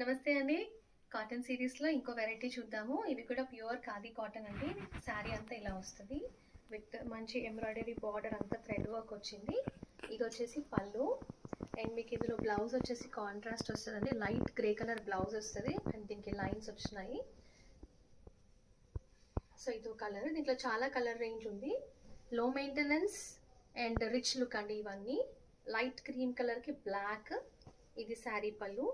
నమస్తే అండి. కాటన్ సిరీస్‌లో ఇంకో వెరైటీ చూద్దాము. ఇది కూడా ప్యూర్ ఖాదీ కాటన్ అండి. శారీ అంతా ఇలా వస్తది. విత్ మంచి ఎంబ్రాయిడరీ బార్డర్ అంతా థ్రెడ్ వర్క్ వచ్చింది. ఇదొచ్చేసి పళ్ళు. అండ్ మీకు ఇందులో బ్లౌజ్ వచ్చేసి కాంట్రాస్ట్ వస్తదండి. లైట్ గ్రే కలర్ బ్లౌజ్ వస్తది. అండ్ దీనికి లైన్స్ వచ్చినాయి. సో ఇదో కలర్. దీంట్లో చాలా కలర్ రేంజ్ ఉంది. లో మెయింటెనెన్స్ అండ్ రిచ్ లుక్ అండి ఇవన్నీ. లైట్ క్రీమ్ కలర్కి బ్లాక్. ఇది శారీ పళ్ళు.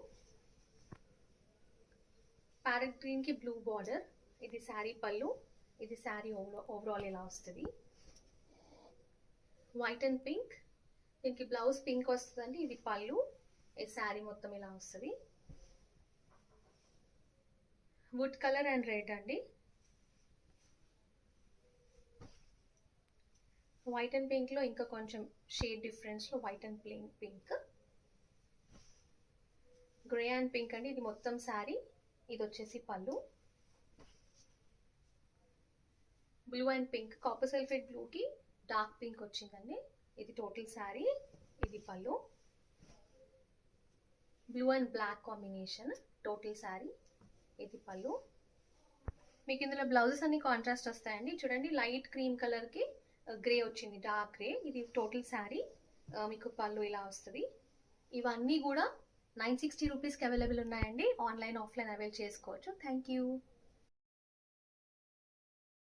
ప్యారెట్ గ్రీన్ కి బ్లూ బార్డర్. ఇది శారీ పళ్ళు. ఇది శారీ ఓవరాల్ ఇలా వస్తుంది. White and pink. దీనికి బ్లౌజ్ పింక్ వస్తుందండి. ఇది పళ్ళు. ఈ శారీ మొత్తం ఇలా వస్తుంది. వుడ్ కలర్ అండ్ రెడ్ అండి. వైట్ అండ్ పింక్ లో ఇంకా కొంచెం షేడ్ డిఫరెన్స్ లో white and pink. Grey and pink అండి. ఇది మొత్తం శారీ. ఇది వచ్చేసి పళ్ళు. Blue and pink, copper sulphate blue కి డార్క్ పింక్ వచ్చిందండి. ఇది టోటల్ శారీ. ఇది పళ్ళు. Blue and black combination total sari. ఇది పళ్ళు. మీకు ఇందులో బ్లౌజెస్ అన్ని కాంట్రాస్ట్ వస్తాయండి. చూడండి, లైట్ క్రీమ్ కలర్ కి గ్రే వచ్చింది, డార్క్ గ్రే. ఇది టోటల్ శారీ. మీకు పళ్ళు ఇలా వస్తుంది. ఇవన్నీ కూడా 960 రూపీస్కి అవైలబుల్ ఉన్నాయండి. ఆన్లైన్ ఆఫ్లైన్ అవైల్ చేసుకోవచ్చు. Thank you.